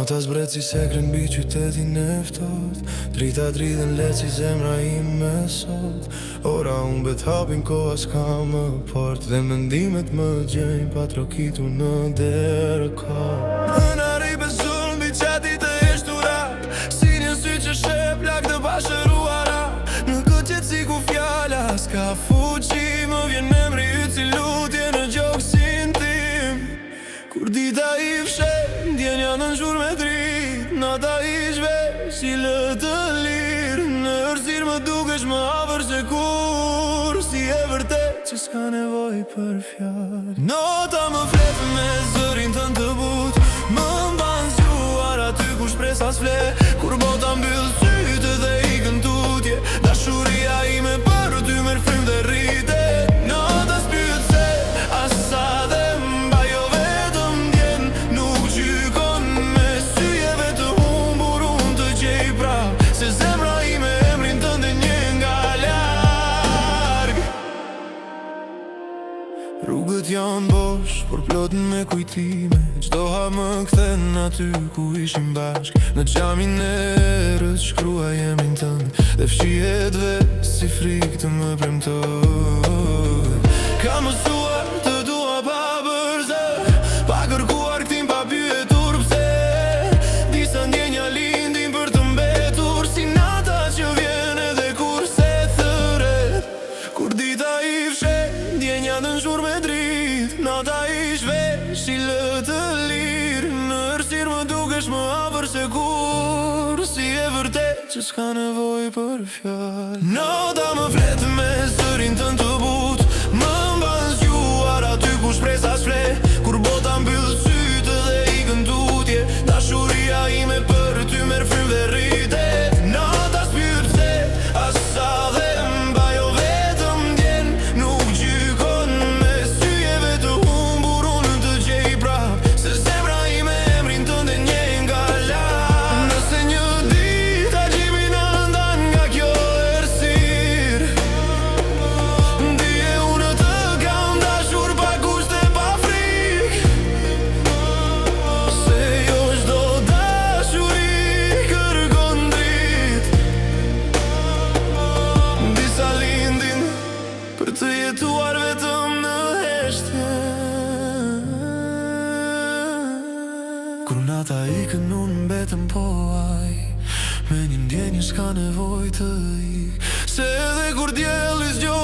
Nota zbret si sekre mbi qytetin e ftoht, drita dridhen let si zemra ime sot. Ora unë bet hapin koha s'ka më port, dhe mendimet më gjejnë pa trokitu në derë kot. Në arri besun mbi qatit e eshtura, si një sy që shep lak të bashëruara. Në këtë qetësi ku fjala s'ka fuqi, më vjen emri yt si lutje në gjoksin tim. Kur dita i fshet, ndjenja në ngjur me drit, nata i zhvesh si lë të lirë. Në errësirë më dukesh më afër se kur, si e vërtet që s'ka nevojë për fjalë. Nota më flet me zërin tënd të butë, më mban zgjuar aty ku shpresa s'fle. Kur bota mbyll sytë dhe ikën tutje, dashuria ime për ty merr frymë dhe rritet. Nota s'pyet se as sa dhe mbajo vetëm ndjen, nuk gjykon me syjeve të humbur unë të gjej prap, se zemra ime emrin tënd e njeh nga larg. Rrugët janë bosh, por plotën me kujtime, çdo ha më kthen aty ku ishim bashk. Në xhamin e errët shkruaj emrin tënd, dhe fshihet vetë si frikë të më premtoj. Kam mësuar të dua pa bërze, pa kërkuar kthim pa pyetur pse. Disa ndjenja lindin për të mbetur, si nata që vjen edhe kur se thëret. Kur dita i fshet, ndjenja në ngjur me drit, nata i zhvesh si lë të lirë. Në errësirë më dukesh më afër se kur, si e vërtet që s'ka nevojë për fjalë. Nota më flet me zërin tënd të butë, më mban zgjuar aty ku shpresa s'fle. Kur bota mbyll sytë dhe ikën tutje, dashuria ime për ty merr frymë dhe rritet. Nota s'pyet pse, as sa dhe mbajo vetëm ndjen, nuk gjykon me syjeve të humbur unë të gjej prap, se zemra ime emrin tënd e njeh nga larg. Nëse një ditë tagjimi na ndan nga kjo errësirë, ndije unë të kam dashur pa kushte pa frikë, se jo çdo dashuri kërkon dritë. Disa lindin për të jetuar vetëm në heshtje. Kur nata ikën unë mbetëm po aj, me një ndjenjë s'ka nevojë të ik, se edhe kur dielli zgjohet